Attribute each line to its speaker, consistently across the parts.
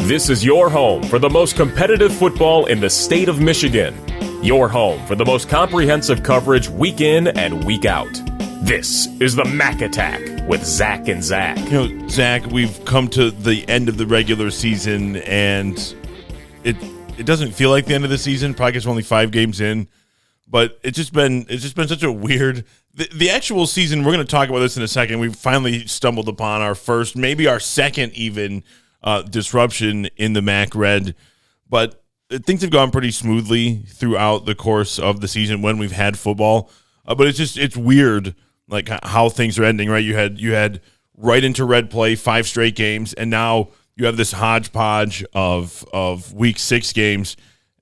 Speaker 1: This is your home for the most competitive football in the state of Michigan. Your home for the most comprehensive coverage week in and week out. This is the Mac Attack with Zach and Zach.
Speaker 2: You know, Zach, we've come to the end of the regular season, and it doesn't feel like the end of the season. Probably because we're only 5 games in, but it's just been such a weird. The actual season. We're going to talk about this in a second. We've finally stumbled upon our first, maybe our second even disruption in the MAC Red, but things have gone pretty smoothly throughout the course of the season when we've had football. But it's weird, like how things are ending. Right, you had right into red play 5 straight games, and now you have this hodgepodge of week 6 games.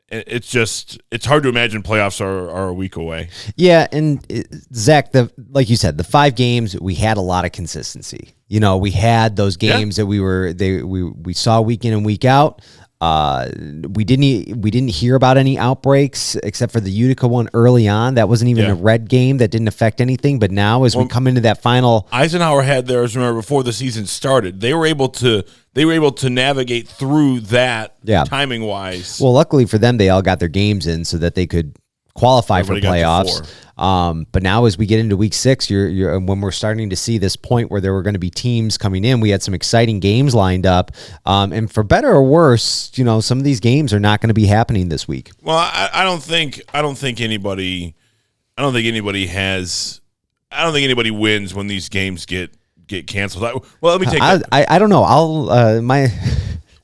Speaker 2: It's hard to imagine playoffs are a week away.
Speaker 3: Yeah, and Zach, like you said, the 5 games, we had a lot of consistency. You know, we had those games that we saw week in and week out. We didn't hear about any outbreaks except for the Utica one early on. That wasn't even a red game. That didn't affect anything. But now, as we come into that final,
Speaker 2: Eisenhower had theirs. Remember, before the season started, they were able to navigate through that timing wise.
Speaker 3: Well, luckily for them, they all got their games in so that they could qualify for playoffs. But now, as we get into week 6, you're when we're starting to see this point where there were going to be teams coming in. We had some exciting games lined up, and for better or worse, you know, some of these games are not going to be happening this week.
Speaker 2: Well, I don't think anybody wins when these games get canceled. Well, let me take that.
Speaker 3: I don't know.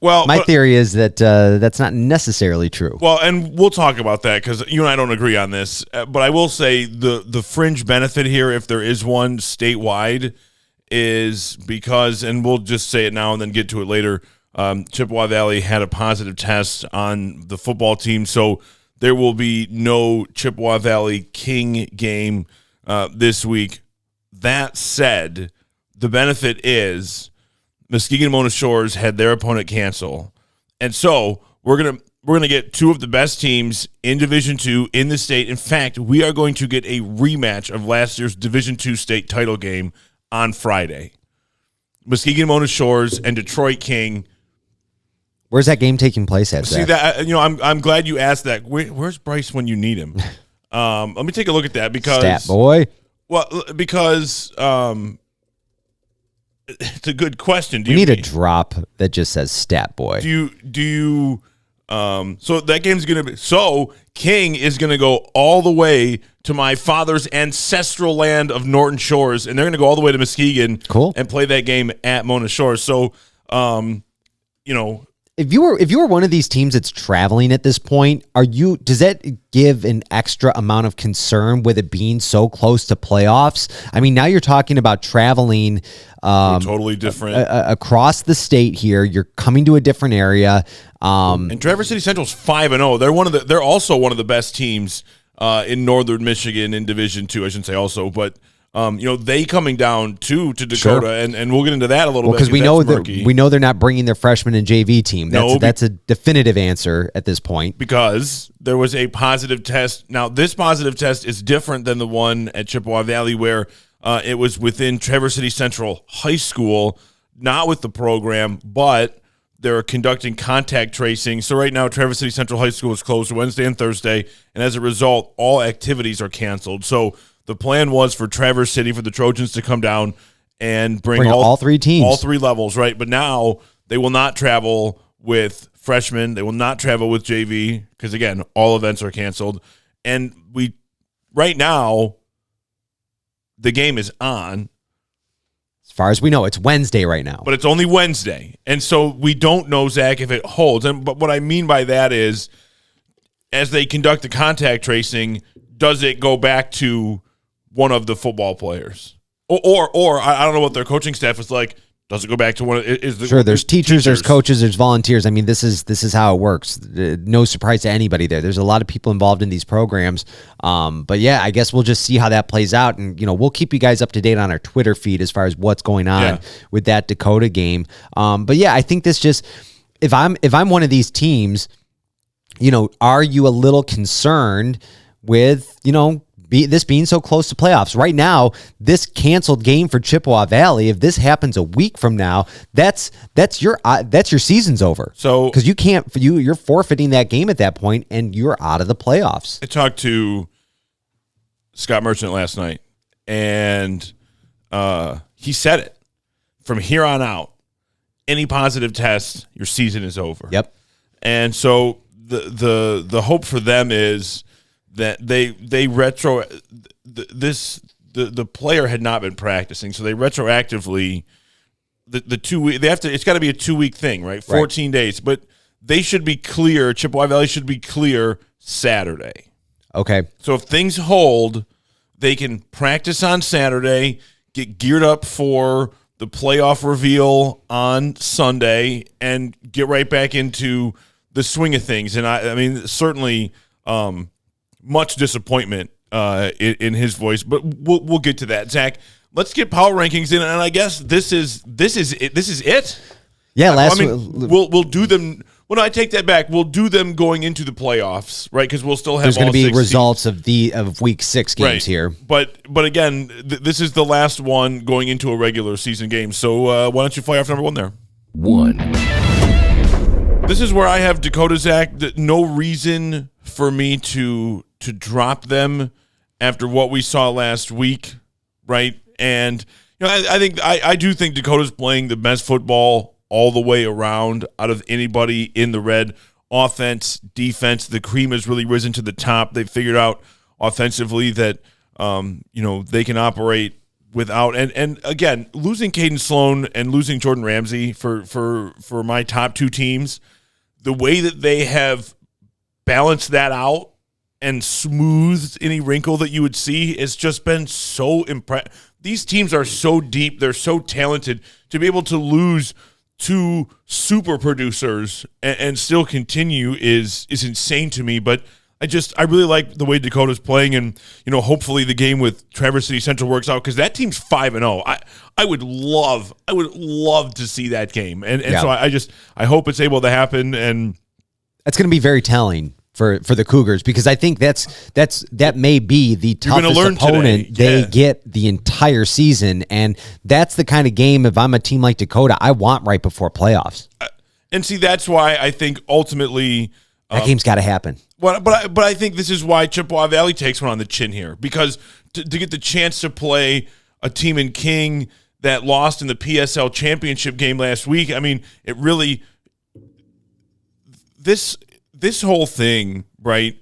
Speaker 3: My theory is that that's not necessarily true.
Speaker 2: Well, and we'll talk about that because you and I don't agree on this. But I will say the fringe benefit here, if there is one statewide, is because, and we'll just say it now and then get to it later, Chippewa Valley had a positive test on the football team. So there will be no Chippewa Valley King game this week. That said, the benefit is Muskegon Mona Shores had their opponent cancel, and so we're gonna get 2 of the best teams in Division II in the state. In fact, we are going to get a rematch of last year's Division II state title game on Friday. Muskegon Mona Shores and Detroit King.
Speaker 3: Where's that game taking place at?
Speaker 2: See that? You know, I'm glad you asked that. Where's Bryce when you need him? Let me take a look at that because
Speaker 3: Stat boy.
Speaker 2: Well, because it's a good question.
Speaker 3: We need a drop that just says "Stat Boy."
Speaker 2: Do you? So that game's gonna be. So King is gonna go all the way to my father's ancestral land of Norton Shores, and they're gonna go all the way to Muskegon.
Speaker 3: Cool.
Speaker 2: And play that game at Mona Shores. So, you know.
Speaker 3: If you were one of these teams that's traveling at this point, does that give an extra amount of concern with it being so close to playoffs? I mean, now you're talking about traveling
Speaker 2: totally different
Speaker 3: across the state here. You're coming to a different area.
Speaker 2: And Traverse City Central's 5-0. They're also one of the best teams in Northern Michigan in Division II. I shouldn't say also, but you know, they coming down to Dakota,
Speaker 3: sure.
Speaker 2: and we'll get into that a little bit
Speaker 3: because we know they're not bringing their freshman and JV team. That's a definitive answer at this point
Speaker 2: because there was a positive test. Now, this positive test is different than the one at Chippewa Valley where it was within Traverse City Central High School, not with the program, but they're conducting contact tracing. So right now, Traverse City Central High School is closed Wednesday and Thursday, and as a result, all activities are canceled. So the plan was for Traverse City, for the Trojans to come down and bring
Speaker 3: all 3 teams.
Speaker 2: All 3 levels, right? But now they will not travel with freshmen. They will not travel with JV because, again, all events are canceled. And right now, the game is on.
Speaker 3: As far as we know, it's Wednesday right now.
Speaker 2: But it's only Wednesday. And so we don't know, Zach, if it holds. But what I mean by that is, as they conduct the contact tracing, does it go back to one of the football players, or I don't know what their coaching staff is like. Does it go back to one?
Speaker 3: Sure, there's teachers, there's coaches, there's volunteers. I mean, this is how it works. No surprise to anybody there. There's a lot of people involved in these programs. But yeah, I guess we'll just see how that plays out, and we'll keep you guys up to date on our Twitter feed as far as what's going on with that Dakota game. But yeah, I think this just if I'm one of these teams, are you a little concerned with this being so close to playoffs. Right now, this canceled game for Chippewa Valley, if this happens a week from now, that's your season's over.
Speaker 2: So
Speaker 3: because you're forfeiting that game at that point, and you're out of the playoffs.
Speaker 2: I talked to Scott Merchant last night, and he said it. From here on out, any positive test, your season is over.
Speaker 3: Yep.
Speaker 2: And so the hope for them is that the player had not been practicing, so they retroactively the 2 week it's got to be a 2 week thing, right? 14 days, but they should be clear. Chippewa Valley should be clear Saturday.
Speaker 3: Okay.
Speaker 2: So if things hold, they can practice on Saturday, get geared up for the playoff reveal on Sunday, and get right back into the swing of things. And I mean, certainly much disappointment in his voice, but we'll get to that. Zach, let's get power rankings in, and I guess this is it.
Speaker 3: Yeah,
Speaker 2: we'll do them. Well, no, I take that back. We'll do them going into the playoffs, right? Because we'll still have.
Speaker 3: There's going to be
Speaker 2: 6
Speaker 3: results of week 6 games here.
Speaker 2: But again, this is the last one going into a regular season game. So why don't you fire off number 1 there?
Speaker 1: 1.
Speaker 2: This is where I have Dakota, Zach. No reason for me to drop them after what we saw last week, right? And I do think Dakota's playing the best football all the way around out of anybody in the red. Offense, defense, the cream has really risen to the top. They figured out offensively that they can operate without and again, losing Caden Sloan and losing Jordan Ramsey for my top 2 teams, the way that they have balanced that out and smoothed any wrinkle that you would see has just been so impressive. These teams are so deep, they're so talented. To be able to lose 2 super producers and still continue is insane to me. But I really like the way Dakota's playing, and hopefully the game with Traverse City Central works out, because that team's 5-0. I would love to see that game, and so I hope it's able to happen, and
Speaker 3: that's going to be very telling for the Cougars, because I think that may be the toughest opponent they get the entire season, and that's the kind of game, if I'm a team like Dakota, I want right before playoffs.
Speaker 2: And see, that's why I think ultimately
Speaker 3: that game's got to happen.
Speaker 2: But I think this is why Chippewa Valley takes one on the chin here, because to get the chance to play a team in King that lost in the PSL championship game last week, I mean, it really this whole thing, right,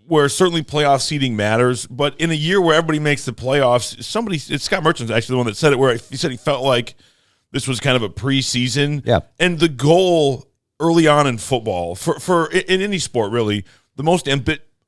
Speaker 2: where certainly playoff seeding matters, but in a year where everybody makes the playoffs, it's Scott Merchant's actually the one that said it, where he said he felt like this was kind of a preseason.
Speaker 3: Yeah.
Speaker 2: And the goal early on in football, for in any sport really, the most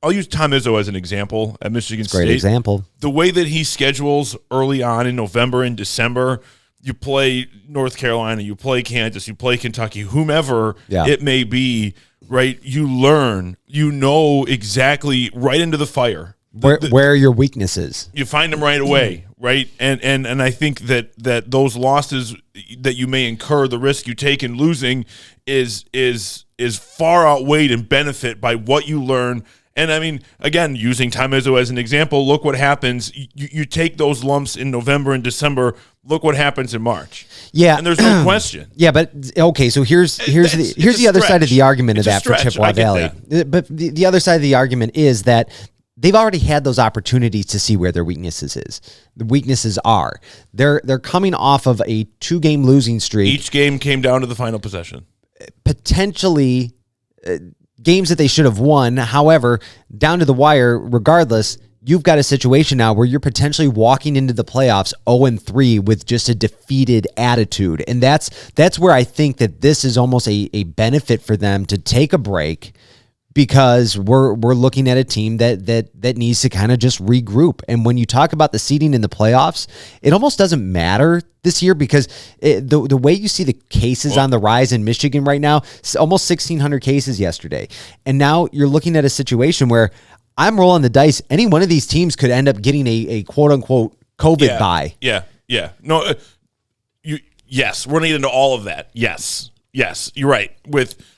Speaker 2: I'll use Tom Izzo as an example at Michigan State.
Speaker 3: Great example.
Speaker 2: The way that he schedules early on in November and December, you play North Carolina, you play Kansas, you play Kentucky, whomever it may be, right? You learn, exactly right into the fire.
Speaker 3: Where are your weaknesses?
Speaker 2: You find them right away, right? And I think that those losses that you may incur, the risk you take in losing is far outweighed in benefit by what you learn. And I mean, again, using Tom Izzo as an example, look what happens. You take those lumps in November and December. Look what happens in March.
Speaker 3: Yeah,
Speaker 2: and there's no question.
Speaker 3: Yeah, but okay. So here's the other side of the argument of that for Chippewa Valley. But the other side of the argument is that they've already had those opportunities to see where their weaknesses is. The weaknesses are they're coming off of a 2-game losing streak.
Speaker 2: Each game came down to the final possession.
Speaker 3: Potentially games that they should have won. However, down to the wire, regardless, you've got a situation now where you're potentially walking into the playoffs 0-3 with just a defeated attitude. And that's where I think that this is almost a benefit for them to take a break, because we're looking at a team that needs to kind of just regroup. And when you talk about the seeding in the playoffs, it almost doesn't matter this year, because the way you see the cases on the rise in Michigan right now, almost 1,600 cases yesterday. And now you're looking at a situation where I'm rolling the dice. Any one of these teams could end up getting a quote-unquote COVID bye.
Speaker 2: Yeah. No, yes, we're going to get into all of that. Yes, you're right.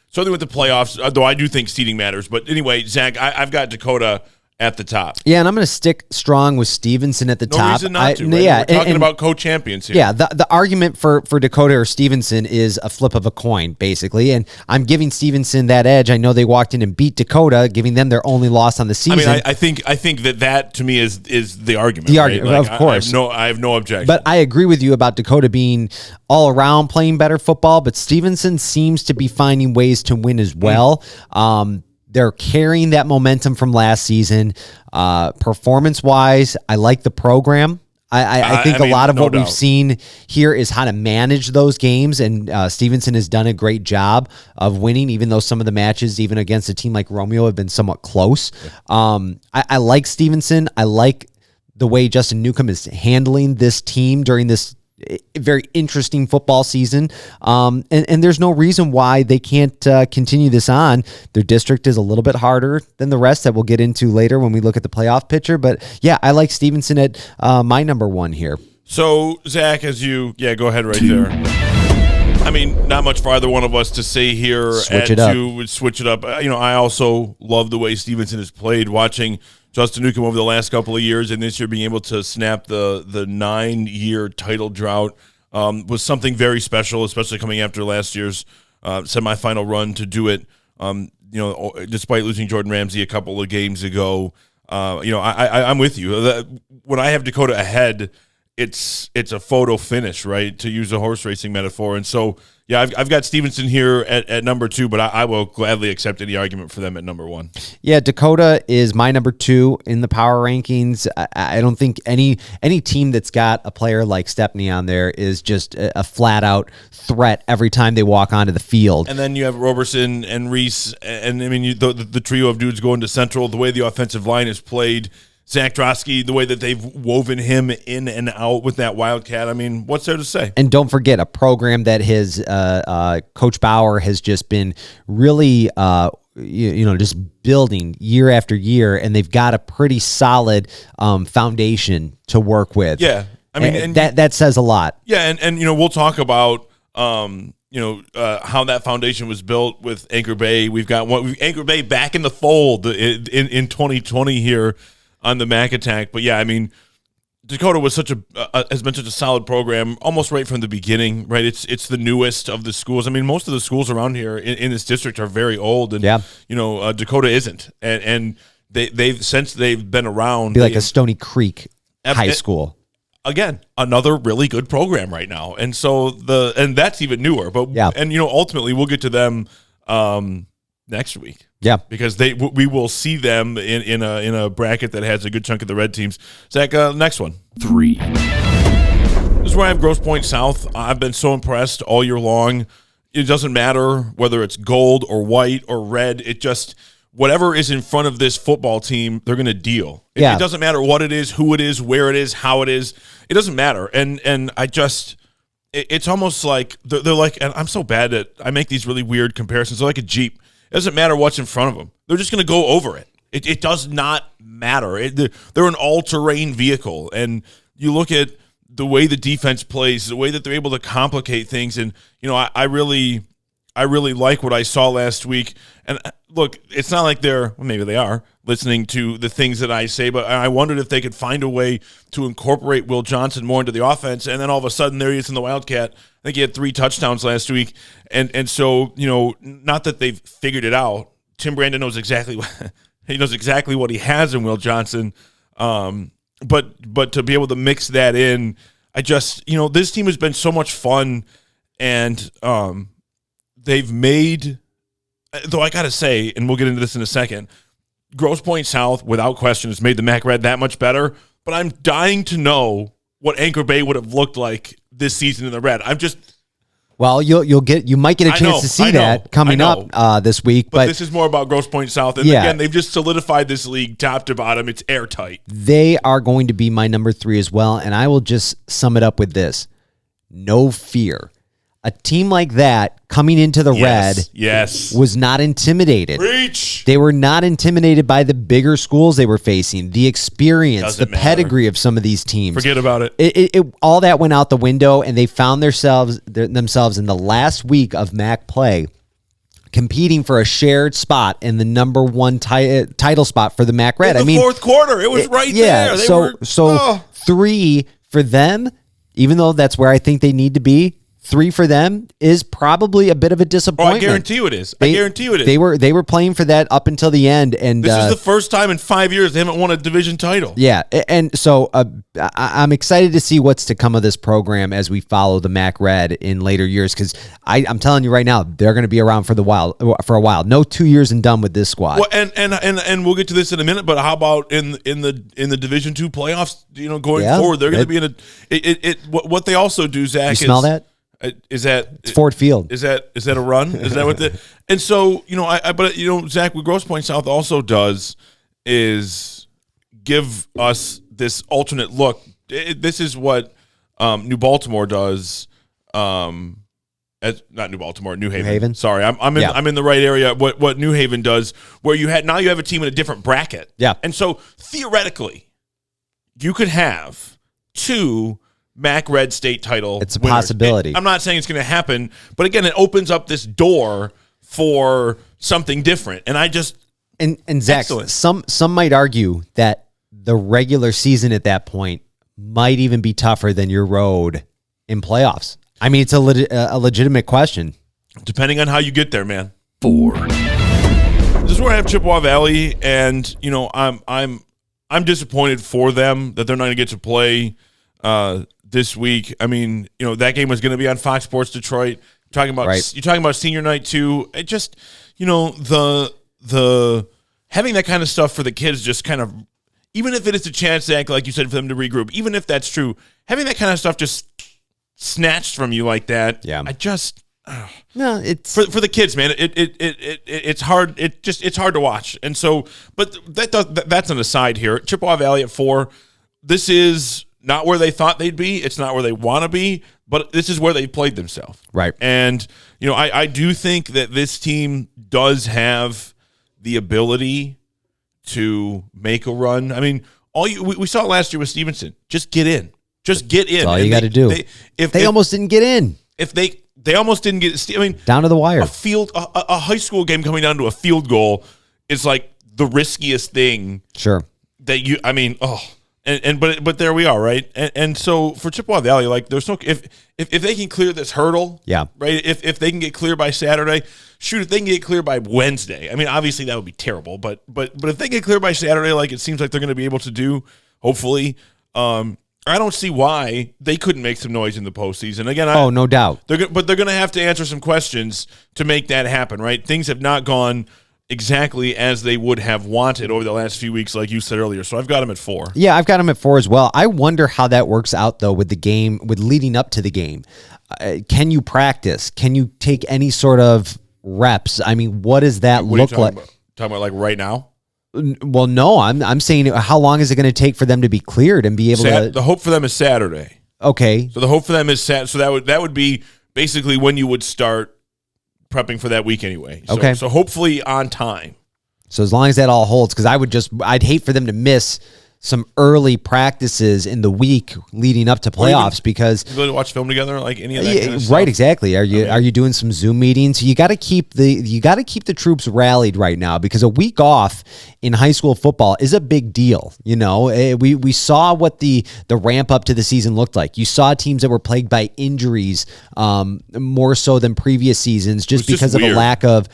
Speaker 2: Certainly with the playoffs, though I do think seeding matters. But anyway, Zach, I've got Dakota at the top.
Speaker 3: Yeah, and I'm going to stick strong with Stevenson at the
Speaker 2: No
Speaker 3: top.
Speaker 2: reason not to. Right?
Speaker 3: Yeah,
Speaker 2: We're talking about co-champions here.
Speaker 3: Yeah, the argument for Dakota or Stevenson is a flip of a coin, basically. And I'm giving Stevenson that edge. I know they walked in and beat Dakota, giving them their only loss on the season.
Speaker 2: I mean, I think that to me is the argument.
Speaker 3: The
Speaker 2: right?
Speaker 3: argument,
Speaker 2: Like,
Speaker 3: of course.
Speaker 2: I have no objection.
Speaker 3: But I agree with you about Dakota being all around playing better football, but Stevenson seems to be finding ways to win as well. They're carrying that momentum from last season. Performance-wise, I like the program. I think a lot of what we've seen here is how to manage those games, and Stevenson has done a great job of winning, even though some of the matches, even against a team like Romeo, have been somewhat close. I like Stevenson. I like the way Justin Newcomb is handling this team during this very interesting football season. And there's no reason why they can't continue this on. Their district is a little bit harder than the rest that we'll get into later when we look at the playoff picture. But yeah, I like Stevenson at my number one here.
Speaker 2: So, Zach, go ahead right there. I mean, not much for either one of us to say here.
Speaker 3: Switch it up.
Speaker 2: Switch it up. I also love the way Stevenson has played, watching Justin Newcomb over the last couple of years, and this year being able to snap the 9-year title drought was something very special, especially coming after last year's semifinal run to do it. Despite losing Jordan Ramsey a couple of games ago, I'm with you. When I have Dakota ahead, it's a photo finish, right? To use a horse racing metaphor, and so. Yeah, I've got Stevenson here at number 2, but I will gladly accept any argument for them at number 1.
Speaker 3: Yeah, Dakota is my number 2 in the power rankings. I don't think any team that's got a player like Stepney on there is just a flat-out threat every time they walk onto the field.
Speaker 2: And then you have Roberson and Reese, and I mean the trio of dudes going to Central, the way the offensive line is played, Zach Drosky, the way that they've woven him in and out with that Wildcat. I mean, what's there to say?
Speaker 3: And don't forget, a program that his Coach Bauer has just been really, just building year after year, and they've got a pretty solid foundation to work with.
Speaker 2: Yeah, I mean, and
Speaker 3: that says a lot.
Speaker 2: Yeah, and we'll talk about how that foundation was built with Anchor Bay. We've got Anchor Bay back in the fold in 2020 here on the Mac Attack. But yeah, I mean, Dakota was has been such a solid program almost right from the beginning, right? It's the newest of the schools. I mean, most of the schools around here in this district are very old, and Dakota isn't, and they've since they've been around,
Speaker 3: be like a Stony Creek high school.
Speaker 2: Again, another really good program right now, and so that's even newer. But
Speaker 3: yeah,
Speaker 2: and ultimately we'll get to them next week.
Speaker 3: Yeah,
Speaker 2: because we will see them in a bracket that has a good chunk of the red teams. Zach, next one.
Speaker 1: 3.
Speaker 2: This is where I have Grosse Pointe South. I've been so impressed all year long. It doesn't matter whether it's gold or white or red. It just whatever is in front of this football team, they're going to deal. It doesn't matter what it is, who it is, where it is, how it is. It doesn't matter. And I just it's almost like they're like, and I'm so bad at I make these really weird comparisons. They're like a Jeep. It doesn't matter what's in front of them. They're just going to go over it. It does not matter. They're an all-terrain vehicle. And you look at the way the defense plays, the way that they're able to complicate things. And, I really like what I saw last week. And look, it's not like maybe they are listening to the things that I say, but I wondered if they could find a way to incorporate Will Johnson more into the offense. And then all of a sudden there he is in the Wildcat. I think he had 3 touchdowns last week. And so, not that they've figured it out. Tim Brandon knows exactly what he has in Will Johnson. But to be able to mix that in, I just, this team has been so much fun, and they've made, though I got to say, and we'll get into this in a second, Grosse Pointe South, without question, has made the MAC Red that much better, but I'm dying to know what Anchor Bay would have looked like this season in the red.
Speaker 3: Well, you might get a chance to see that coming up this week.
Speaker 2: But this is more about Grosse Pointe South. And again, they've just solidified this league top to bottom. It's airtight.
Speaker 3: They are going to be my number 3 as well. And I will just sum it up with this. No fear. A team like that coming into the red was not intimidated.
Speaker 2: Preach.
Speaker 3: They were not intimidated by the bigger schools they were facing, the experience, pedigree of some of these teams.
Speaker 2: Forget about it.
Speaker 3: It all that went out the window, and they found themselves in the last week of MAC play competing for a shared spot in the number one title spot for the MAC Red.
Speaker 2: In the fourth quarter, it was right there.
Speaker 3: So 3 for them, even though that's where I think they need to be. 3 for them is probably a bit of a disappointment.
Speaker 2: I guarantee you it is. I guarantee you it is.
Speaker 3: They were playing for that up until the end, and
Speaker 2: this is the first time in 5 years they haven't won a division title.
Speaker 3: Yeah, and so I'm excited to see what's to come of this program as we follow the MAC Red in later years. Because I'm telling you right now, they're going to be around for a while. No 2 years and done with this squad.
Speaker 2: Well, and we'll get to this in a minute. But how about in the Division II playoffs? Going forward, they're going to be in a. What they also do, Zach.
Speaker 3: You smell that?
Speaker 2: It's
Speaker 3: Ford Field?
Speaker 2: Is that a run? Is that what the? And so but Zach, what Grosse Pointe South also does is give us this alternate look. This is what New Baltimore does. Not New Baltimore, New Haven.
Speaker 3: New Haven?
Speaker 2: Sorry, I'm in the right area. What New Haven does, where you have a team in a different bracket.
Speaker 3: Yeah,
Speaker 2: and so theoretically, you could have 2 MAC Red state title.
Speaker 3: It's a possibility.
Speaker 2: I'm not saying it's going to happen, but again, it opens up this door for something different. And I just
Speaker 3: and Zach,
Speaker 2: excellent.
Speaker 3: some might argue that the regular season at that point might even be tougher than your road in playoffs. I mean, it's a legitimate question.
Speaker 2: Depending on how you get there, man. 4. This is where I have Chippewa Valley, and I'm disappointed for them that they're not going to get to play this week. I mean, that game was going to be on Fox Sports Detroit. You're talking about senior night too. It just, the having that kind of stuff for the kids, just kind of, even if it is a chance, Zach, like you said, for them to regroup, even if that's true, having that kind of stuff just snatched from you like that.
Speaker 3: Yeah.
Speaker 2: No, it's for the kids, man. It's hard. It's hard to watch. And so, but that's an aside here. Chippewa Valley at 4. This is not where they thought they'd be. It's not where they want to be, but this is where they played themselves.
Speaker 3: Right.
Speaker 2: And, I do think that this team does have the ability to make a run. I mean, we saw it last year with Stevenson. Just get in. Just get in.
Speaker 3: That's all you got to do. They almost didn't get in.
Speaker 2: They almost didn't get. I mean,
Speaker 3: down to the wire.
Speaker 2: A high school game coming down to a field goal is like the riskiest thing.
Speaker 3: Sure.
Speaker 2: But there we are, right? And so for Chippewa Valley, like there's no if they can clear this hurdle,
Speaker 3: yeah,
Speaker 2: right. If they can get clear by Saturday, shoot, if they can get clear by Wednesday, I mean, obviously that would be terrible, but if they get clear by Saturday, like it seems like they're going to be able to do, hopefully, I don't see why they couldn't make some noise in the postseason. Again,
Speaker 3: no doubt.
Speaker 2: They're going to have to answer some questions to make that happen, right? Things have not gone exactly as they would have wanted over the last few weeks, like you said earlier. So I've got them at 4.
Speaker 3: Yeah, I've got them at 4 as well. I wonder how that works out, though, with the game, with leading up to the game. Can you practice? Can you take any sort of reps? I mean, what does that look like?
Speaker 2: Talking about like right now?
Speaker 3: Well, no, I'm saying how long is it going to take for them to be cleared and be able to?
Speaker 2: The hope for them is Saturday.
Speaker 3: Okay.
Speaker 2: So the hope for them is Saturday. So that would be basically when you would start prepping for that week anyway. So,
Speaker 3: okay.
Speaker 2: So hopefully on time.
Speaker 3: So as long as that all holds, because I'd hate for them to miss some early practices in the week leading up to playoffs because
Speaker 2: you go to watch film together, like any of that kind of stuff?
Speaker 3: Right, exactly. Are you doing some Zoom meetings? You got to keep the troops rallied right now because a week off in high school football is a big deal. We saw what the ramp up to the season looked like. You saw teams that were plagued by injuries more so than previous seasons just because of a lack of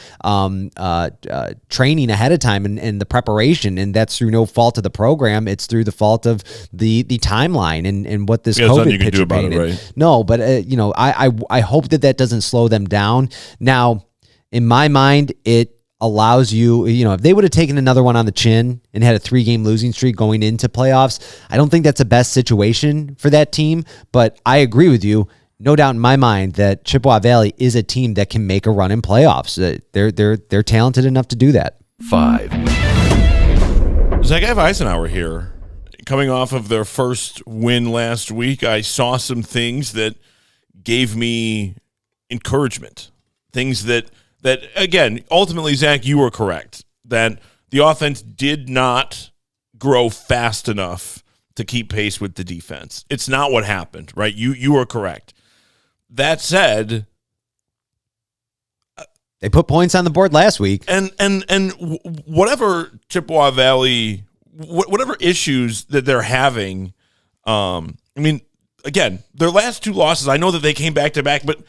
Speaker 3: training ahead of time and the preparation, and that's through no fault of the program. It's through the fault of the timeline and what this COVID picture painted. Right? No, but I hope that doesn't slow them down. Now, in my mind, it allows you, if they would have taken another one on the chin and had a 3-game losing streak going into playoffs, I don't think that's the best situation for that team. But I agree with you. No doubt in my mind that Chippewa Valley is a team that can make a run in playoffs. They're talented enough to do that.
Speaker 2: 5. Zach, I have Eisenhower here. Coming off of their first win last week, I saw some things that gave me encouragement. Things that again, ultimately, Zach, you were correct. That the offense did not grow fast enough to keep pace with the defense. It's not what happened, right? You were correct. That said,
Speaker 3: They put points on the board last week.
Speaker 2: And whatever Chippewa Valley, whatever issues that they're having, I mean, again, their last 2 losses, I know that they came back to back, but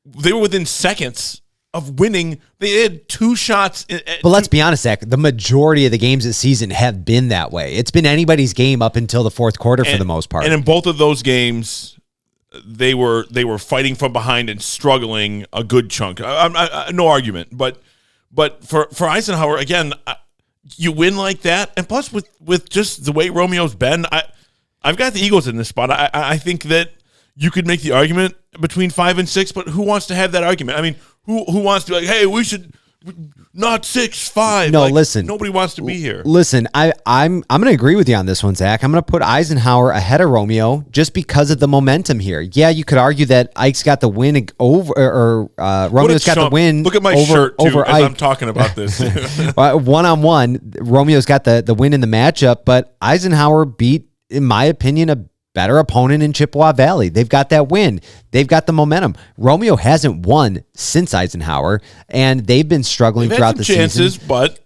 Speaker 2: they were within seconds of winning. They had 2 shots.
Speaker 3: But let's be honest, Zach, the majority of the games this season have been that way. It's been anybody's game up until the fourth quarter for the most part.
Speaker 2: And in both of those games, they were fighting from behind and struggling a good chunk. No argument. But for Eisenhower, again, you win like that. And plus with just the way Romeo's been, I've got the Eagles in this spot. I think that you could make the argument between 5 and 6, but who wants to have that argument? I mean, who wants to be like, hey, we should not 6-5?
Speaker 3: No, listen.
Speaker 2: Nobody wants to be here.
Speaker 3: Listen, I'm going to agree with you on this one, Zach. I'm going to put Eisenhower ahead of Romeo just because of the momentum here. Yeah, you could argue that Ike's got the win over, or Romeo's got the win.
Speaker 2: Look at my shirt too, as I'm talking about this.
Speaker 3: One-on-one, Romeo's got the win in the matchup, but Eisenhower beat, in my opinion, a better opponent in Chippewa Valley. They've got that win. They've got the momentum. Romeo hasn't won since Eisenhower, and they've been struggling throughout the
Speaker 2: chances,
Speaker 3: season.
Speaker 2: But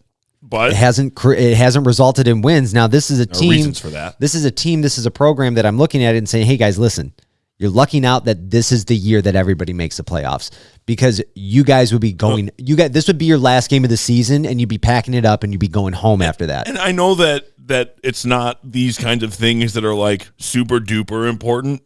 Speaker 3: it hasn't resulted in wins. Now this is a team.
Speaker 2: Reasons for that.
Speaker 3: This is a team. This is a program that I'm looking at it and saying, "Hey guys, listen. You're lucking out that this is the year that everybody makes the playoffs because you guys would be going. This would be your last game of the season, and you'd be packing it up and you'd be going home after that."
Speaker 2: And I know that it's not these kinds of things that are like super duper important,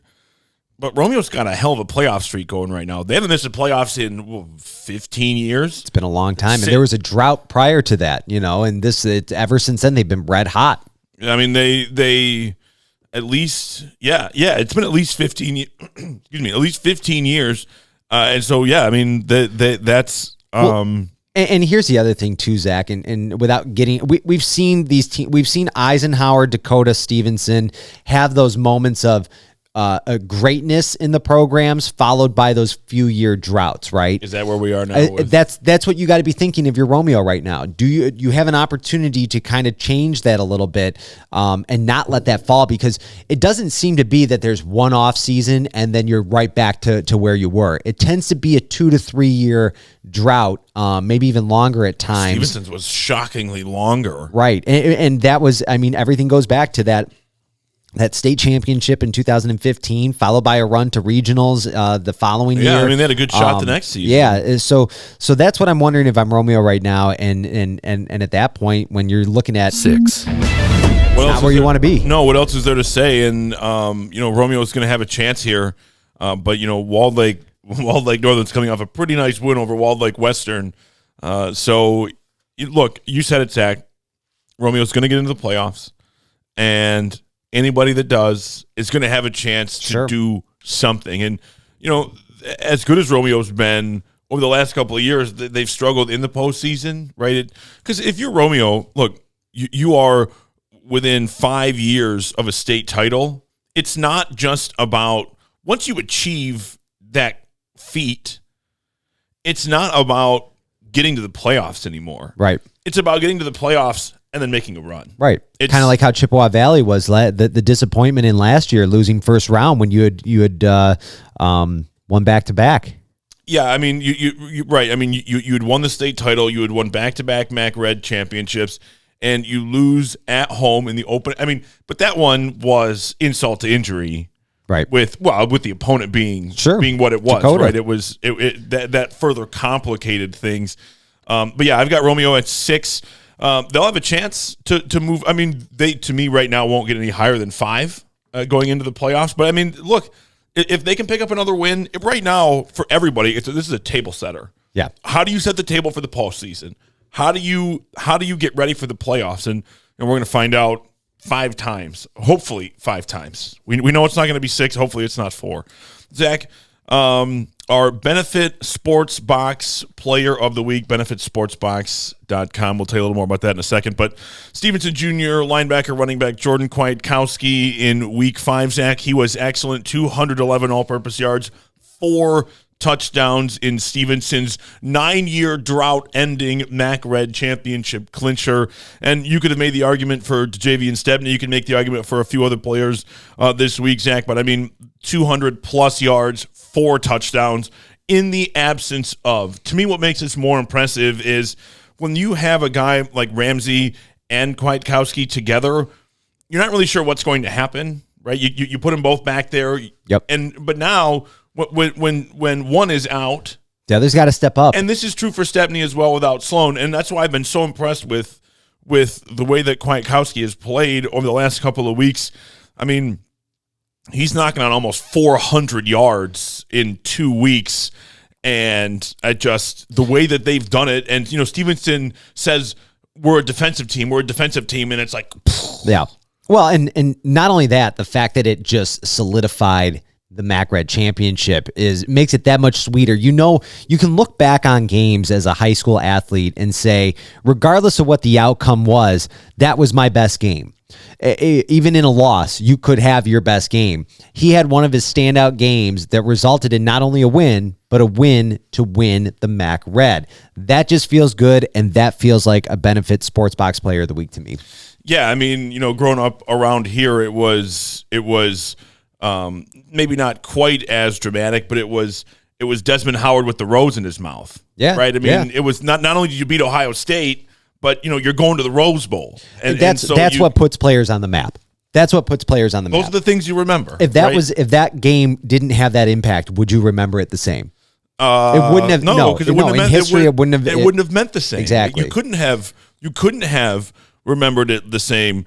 Speaker 2: but Romeo's got a hell of a playoff streak going right now. They haven't missed the playoffs in 15 years.
Speaker 3: It's been a long time, and there was a drought prior to that, and ever since then they've been red hot.
Speaker 2: I mean, they at least it's been at least 15 excuse me, at least 15 years. And so I mean that's
Speaker 3: And here's the other thing too, Zach, and without getting, we've seen these teams, we've seen Eisenhower, Dakota, Stevenson have those moments of a greatness in the programs followed by those few year droughts, right?
Speaker 2: Is that where we are now?
Speaker 3: That's what you got to be thinking of your Romeo right now. Do you have an opportunity to kind of change that a little bit and not let that fall? Because it doesn't seem to be that there's one off season and then you're right back to where you were. It tends to be a 2 to 3 year drought, maybe even longer at times.
Speaker 2: Stevenson's was shockingly longer.
Speaker 3: Right. And that was, I mean, everything goes back to that state championship in 2015, followed by a run to regionals the following year.
Speaker 2: Yeah, I mean, they had a good shot the next season.
Speaker 3: Yeah, so that's what I'm wondering if I'm Romeo right now, and at that point, when you're looking at
Speaker 1: 6.
Speaker 3: Not where you want to be.
Speaker 2: No, what else is there to say? And, Romeo's going to have a chance here, but, Walled Lake Northern's coming off a pretty nice win over Walled Lake Western. So, look, you said it, Zach. Romeo's going to get into the playoffs, and anybody that does is going to have a chance to do something. And, as good as Romeo's been over the last couple of years, they've struggled in the postseason, right? Because if you're Romeo, look, you are within 5 years of a state title. It's not just about, once you achieve that feat, it's not about getting to the playoffs anymore.
Speaker 3: Right.
Speaker 2: It's about getting to the playoffs and then making a run.
Speaker 3: Right. Kind of like how Chippewa Valley was the disappointment in last year, losing first round when you had won back-to-back.
Speaker 2: Yeah, I mean, you right. I mean, you had won the state title, you had won back-to-back MAC Red championships, and you lose at home in the open. I mean, but that one was insult to injury.
Speaker 3: Right.
Speaker 2: With the opponent being what it was,
Speaker 3: Dakota.
Speaker 2: right? It was that further complicated things. But yeah, I've got Romeo at 6. They'll have a chance to move. I mean, they, to me right now, won't get any higher than 5 going into the playoffs. But I mean, look, if they can pick up another win right now for everybody, this is a table setter.
Speaker 3: Yeah.
Speaker 2: How do you set the table for the postseason? How do you get ready for the playoffs? And we're going to find out 5 times, hopefully 5 times. We know it's not going to be 6. Hopefully it's not 4. Zach, our Benefit Sports Box Player of the Week, benefitsportsbox.com. We'll tell you a little more about that in a second. But Stevenson Jr., linebacker, running back Jordan Kwiatkowski in Week 5, Zach, he was excellent. 211 all-purpose yards, 4 touchdowns in Stevenson's 9-year drought-ending MAC Red championship clincher. And you could have made the argument for Javian Stebney. You can make the argument for a few other players this week, Zach. But, I mean, 200-plus yards, 4 touchdowns in the absence of. To me, what makes this more impressive is when you have a guy like Ramsey and Kwiatkowski together, you're not really sure what's going to happen, right? You put them both back there.
Speaker 3: Yep.
Speaker 2: But now when one is out,
Speaker 3: the other's got to step up.
Speaker 2: and this is true for Stepney as well without Sloan, and that's why I've been so impressed with the way that Kwiatkowski has played over the last couple of weeks. I mean, he's knocking on almost 400 yards in 2 weeks, and the way that they've done it, and Stevenson says we're a defensive team, and it's like,
Speaker 3: yeah. Well, and not only that, the fact that it just solidified the MAC Red Championship makes it that much sweeter. You can look back on games as a high school athlete and say, regardless of what the outcome was, that was my best game. Even in a loss, you could have your best game. He had one of his standout games that resulted in not only a win, but a win to win the MAC Red. That just feels good, and that feels like a Benefit Sportsbox Player of the Week to me.
Speaker 2: Yeah, I mean, growing up around here, it was maybe not quite as dramatic, but it was Desmond Howard with the rose in his mouth.
Speaker 3: Yeah,
Speaker 2: right. I mean, It was not only did you beat Ohio State, but you're going to the Rose Bowl, and
Speaker 3: that's what puts players on the map. That's what puts players on the map.
Speaker 2: Those are the things you remember.
Speaker 3: If that game didn't have that impact, would you remember it the same? It wouldn't have. No, because
Speaker 2: it wouldn't have meant the same.
Speaker 3: Exactly.
Speaker 2: You couldn't have remembered it the same.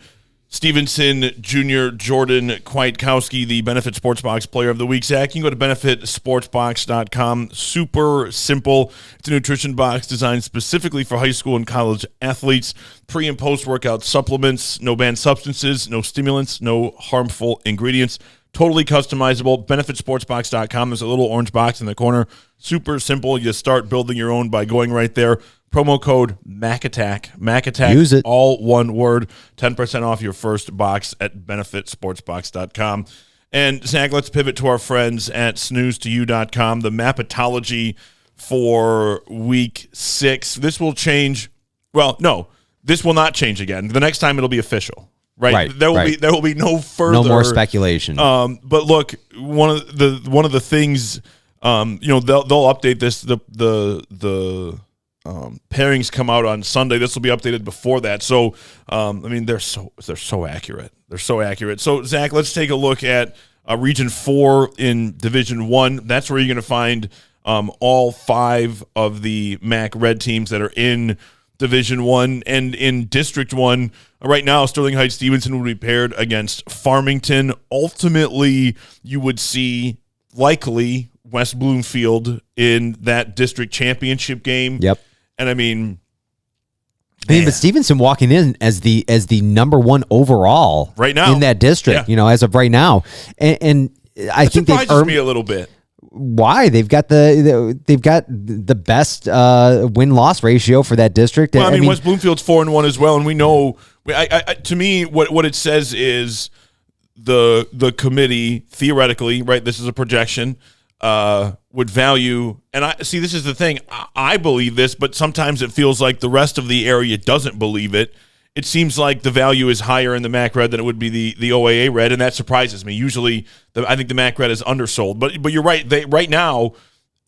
Speaker 2: Stevenson, Jr., Jordan, Kwiatkowski, the Benefit Sportsbox Player of the Week. Zach, you can go to benefitsportsbox.com. Super simple. It's a nutrition box designed specifically for high school and college athletes. Pre- and post-workout supplements, no banned substances, no stimulants, no harmful ingredients. Totally customizable. Benefitsportsbox.com. There's a little orange box in the corner. Super simple. You start building your own by going right there. Promo code MACATTACK. MACATTACK.
Speaker 3: Use it.
Speaker 2: All one word. 10% off your first box at benefitsportsbox.com. And Zach, let's pivot to our friends at snoozetoyou.com. The mapatology for week 6. This will change. Well, no, this will not change again. The next time it'll be official. Right. There will be no further.
Speaker 3: No more speculation.
Speaker 2: But look, one of the things, they'll update this. The pairings come out on Sunday. This will be updated before that. So, they're so accurate. They're so accurate. So, Zach, let's take a look at Region 4 in Division 1. That's where you're going to find all 5 of the MAC Red teams that are in Division 1. And in District 1, right now, Sterling Heights Stevenson will be paired against Farmington. Ultimately, you would see likely West Bloomfield in that district championship game.
Speaker 3: Yep.
Speaker 2: And I mean,
Speaker 3: but Stevenson walking in as the number 1 overall
Speaker 2: right now
Speaker 3: in that district, as of right now, and I think they've
Speaker 2: surprises me a little bit.
Speaker 3: Why? They've got the best win-loss ratio for that district.
Speaker 2: Well, I mean, West Bloomfield's 4-1 as well, and we know. To me, what it says is the committee theoretically, right? This is a projection. Would value, and I see, this is the thing, I believe this, but sometimes it feels like the rest of the area doesn't believe it. It seems like the value is higher in the MAC Red than it would be the OAA Red, and that surprises me. Usually, I think the MAC Red is undersold, but you're right. Right now,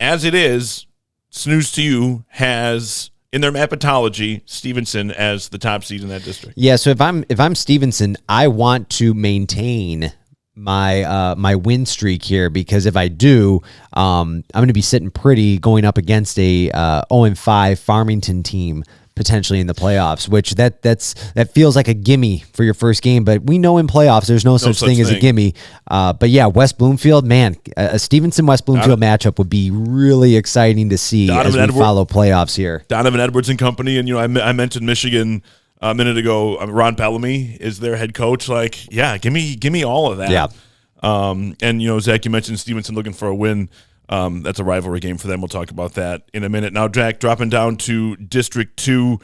Speaker 2: as it is, Snooze to You has in their mapatology Stevenson as the top seed in that district.
Speaker 3: Yeah, so if I'm Stevenson, I want to maintain my win streak here, because if I do, I'm going to be sitting pretty going up against a 0-5 Farmington team potentially in the playoffs, which that feels like a gimme for your first game. But we know in playoffs there's no such thing as a gimme. But yeah, West Bloomfield, man, a Stevenson-West Bloomfield matchup would be really exciting to see as we follow playoffs here.
Speaker 2: Donovan Edwards and company, and I mentioned Michigan a minute ago. Ron Bellamy is their head coach. Like, yeah, give me all of that.
Speaker 3: Yeah.
Speaker 2: And Zach, you mentioned Stevenson looking for a win. That's a rivalry game for them. We'll talk about that in a minute. Now, Jack, dropping down to District 2,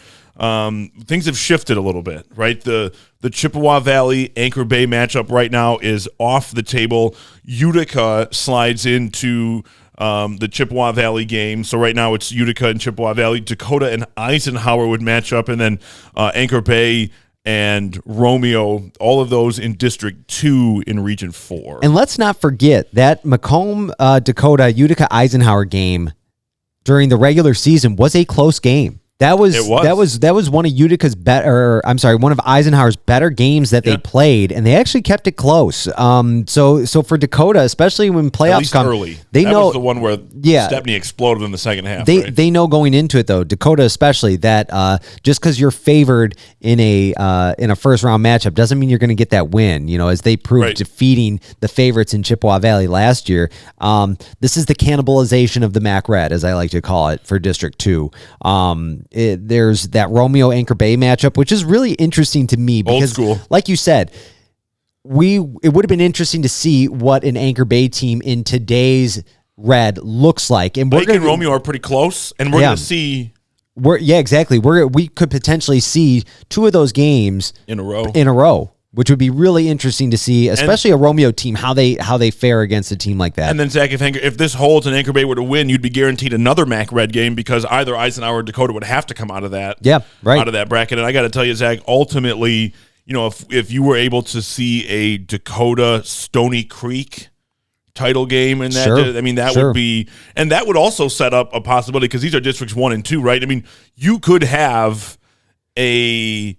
Speaker 2: things have shifted a little bit, right? The Chippewa Valley Anchor Bay matchup right now is off the table. Utica slides into the Chippewa Valley game. So right now it's Utica and Chippewa Valley. Dakota and Eisenhower would match up, and then Anchor Bay and Romeo, all of those in District 2 in Region 4.
Speaker 3: And let's not forget that Macomb, Dakota, Utica Eisenhower game during the regular season was a close game. That was one of Utica's one of Eisenhower's better games that they played, and they actually kept it close. So for Dakota, especially when playoffs come
Speaker 2: early,
Speaker 3: they know
Speaker 2: was the one where Stepney exploded in the second half.
Speaker 3: They know going into it though, Dakota especially, that just because you're favored in a first round matchup doesn't mean you're going to get that win. As they proved defeating the favorites in Chippewa Valley last year. This is the cannibalization of the MAC Red, as I like to call it, for District 2. There's that Romeo Anchor Bay matchup, which is really interesting to me because,
Speaker 2: old school,
Speaker 3: like you said, it would have been interesting to see what an Anchor Bay team in today's Red looks like. And
Speaker 2: Mike and Romeo are pretty close, and we're going to see.
Speaker 3: Exactly. We could potentially see two of those games
Speaker 2: in a row.
Speaker 3: Which would be really interesting to see, especially a Romeo team, how they fare against a team like that.
Speaker 2: And then, Zach, if this holds and Anchor Bay were to win, you'd be guaranteed another MAC Red game because either Eisenhower or Dakota would have to come out of that. Out of that bracket. And I got to tell you, Zach, ultimately, if you were able to see a Dakota Stony Creek title game in that, would be, and that would also set up a possibility because these are districts 1 and 2, right? I mean, you could have a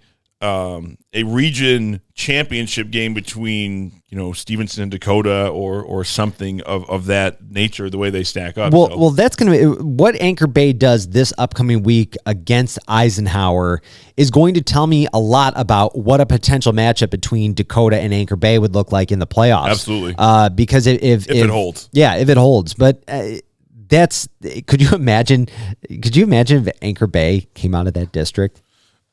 Speaker 2: region championship game between Stevenson and Dakota or something of that nature, the way they stack up.
Speaker 3: Well, that's going to be what Anchor Bay does this upcoming week against Eisenhower is going to tell me a lot about what a potential matchup between Dakota and Anchor Bay would look like in the playoffs.
Speaker 2: Absolutely,
Speaker 3: because if it holds, if it holds, but. Could you imagine if Anchor Bay came out of that district?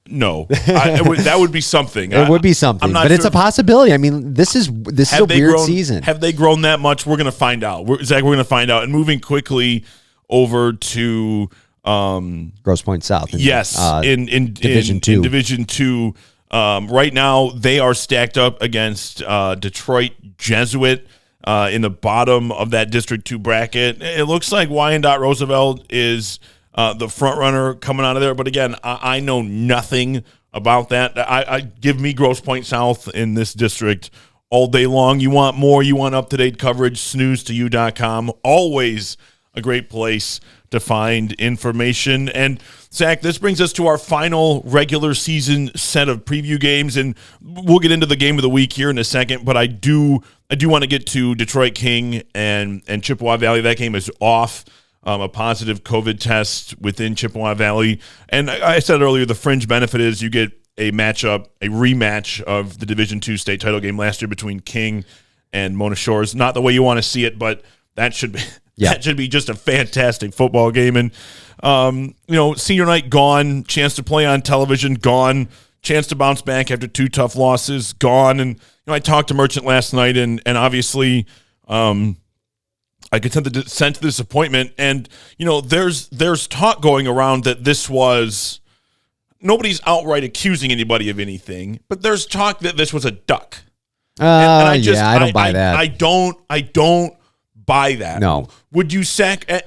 Speaker 2: No, that would be something.
Speaker 3: It would be something, but it's a possibility. I mean, this is a weird season.
Speaker 2: Have they grown that much? We're going to find out. Zach, we're going to find out. And moving quickly over to
Speaker 3: Grosse Pointe South.
Speaker 2: In Division 2. In Division 2, right now they are stacked up against Detroit Jesuit in the bottom of that District 2 bracket. It looks like Wyandotte Roosevelt is the front runner coming out of there. But again, I know nothing about that. I give me Grosse Pointe South in this district all day long. You want more, you want up-to-date coverage, snooze2u.com. Always a great place to find information. And Zach, this brings us to our final regular season set of preview games, and we'll get into the game of the week here in a second, but I do want to get to Detroit King and Chippewa Valley. That game is off. A positive COVID test within Chippewa Valley. And I said earlier, the fringe benefit is you get a rematch of the Division II state title game last year between King and Mona Shores. Not the way you want to see it, but that should be just a fantastic football game. And senior night gone, chance to play on television gone, chance to bounce back after 2 tough losses gone. And I talked to Merchant last night, and obviously. I could sense the disappointment, and there's talk going around that this was nobody's outright accusing anybody of anything, but there's talk that this was a duck.
Speaker 3: I don't buy that.
Speaker 2: I don't buy that.
Speaker 3: No.
Speaker 2: Would you I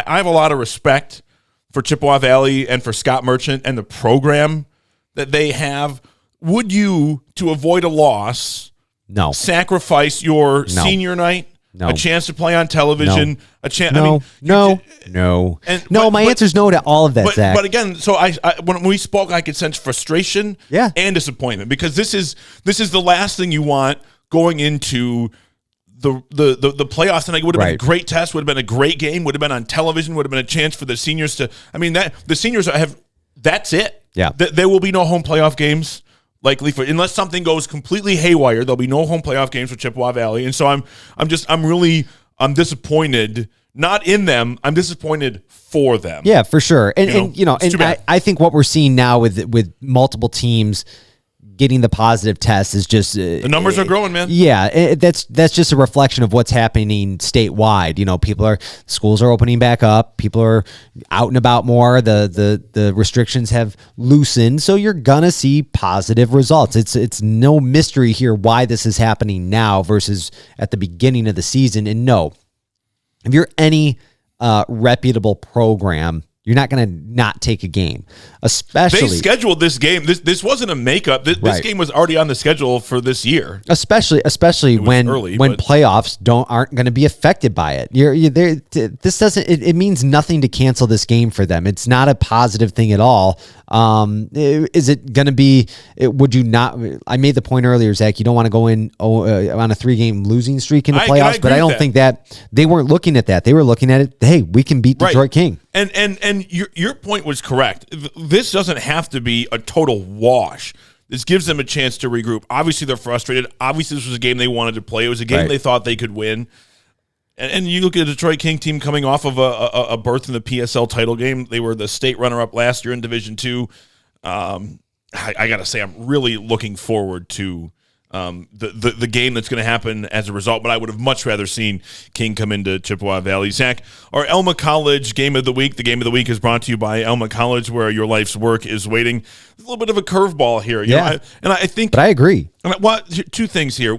Speaker 2: have a lot of respect for Chippewa Valley and for Scott Merchant and the program that they have. Would you, to avoid a loss, sacrifice your senior night? No. A chance to play on television.
Speaker 3: No.
Speaker 2: A chance.
Speaker 3: No. My answer is no to all of that, Zach.
Speaker 2: But again, so I when we spoke, I could sense frustration and disappointment because this is the last thing you want going into the playoffs. And it would have been a great test. Would have been a great game. Would have been on television. Would have been a chance for the seniors to. I mean, that the seniors have. That's it.
Speaker 3: Yeah.
Speaker 2: There will be no home playoff games. Likely unless something goes completely haywire, there'll be no home playoff games for Chippewa Valley. And so I'm disappointed, not in them. I'm disappointed for them.
Speaker 3: Yeah, for sure. And I think what we're seeing now with multiple teams getting the positive test is just
Speaker 2: the numbers are growing, man.
Speaker 3: Yeah, that's just a reflection of what's happening statewide. Schools are opening back up. People are out and about more. The restrictions have loosened, so you're gonna see positive results. It's no mystery here why this is happening now versus at the beginning of the season. And no, if you're any reputable program You're not going to not take a game, especially.
Speaker 2: They scheduled this game. This wasn't a makeup. This
Speaker 3: Right.
Speaker 2: game was already on the schedule for this year.
Speaker 3: Especially when
Speaker 2: early,
Speaker 3: when
Speaker 2: but-
Speaker 3: playoffs aren't going to be affected by it. You're there. This doesn't. It means nothing to cancel this game for them. It's not a positive thing at all. Is it going to be? Would you not? I made the point earlier, Zach. You don't want to go in on a 3-game losing streak in the
Speaker 2: I
Speaker 3: playoffs,
Speaker 2: agree
Speaker 3: but I
Speaker 2: with
Speaker 3: don't
Speaker 2: that.
Speaker 3: think that they weren't looking at that. They were looking at it. Hey, we can beat
Speaker 2: Right.
Speaker 3: Detroit King.
Speaker 2: And your point was correct. This doesn't have to be a total wash. This gives them a chance to regroup. Obviously, they're frustrated. Obviously, this was a game they wanted to play. It was a game
Speaker 3: Right.
Speaker 2: they thought they could win. And you look at the Detroit King team coming off of a berth in the PSL title game. They were the state runner-up last year in Division II. I got to say, I'm really looking forward to the game that's going to happen as a result, but I would have much rather seen King come into Chippewa Valley. Zach, our Elma College Game of the Week. The Game of the Week is brought to you by Elma College, where your life's work is waiting. There's a little bit of a curveball here. You
Speaker 3: Yeah.
Speaker 2: know, I think
Speaker 3: But I agree.
Speaker 2: two things here.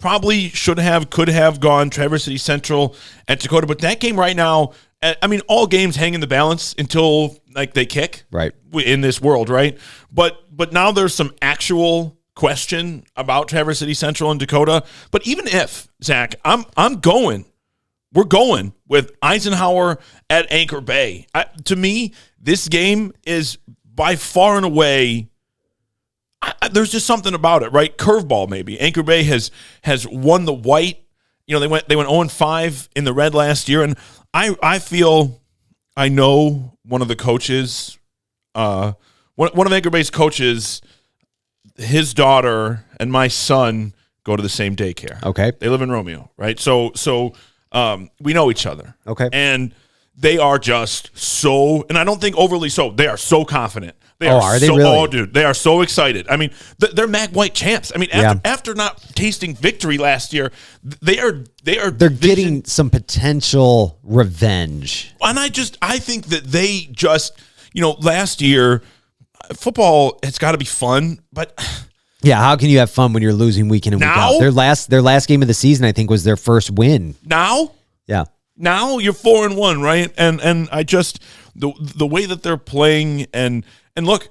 Speaker 2: Probably could have gone Traverse City Central at Dakota, but that game right now, I mean, all games hang in the balance until like they kick,
Speaker 3: Right.
Speaker 2: in this world, right? But now there's some actual question about Traverse City Central and Dakota. But even if, Zach, we're going with Eisenhower at Anchor Bay. To me, this game is by far and away. There's just something about it, right? Curveball, maybe. Anchor Bay has won the white. They went 0-5 in the red last year, and I feel I know one of the coaches, one of Anchor Bay's coaches, his daughter and my son go to the same daycare.
Speaker 3: Okay.
Speaker 2: They live in Romeo, right? So we know each other.
Speaker 3: Okay.
Speaker 2: And they are just so, and I don't think overly so. They are so confident.
Speaker 3: Are they really?
Speaker 2: Oh, dude, they are so excited. I mean, they're MAC White champs. I mean, after not tasting victory last year, they're
Speaker 3: getting some potential revenge.
Speaker 2: And I think that they just, last year, football has got to be fun, but
Speaker 3: Yeah, how can you have fun when you're losing week in and week
Speaker 2: Now?
Speaker 3: out? Their last game of the season, I think, was their first win.
Speaker 2: now you're 4-1, right? And I just the way that they're playing and look,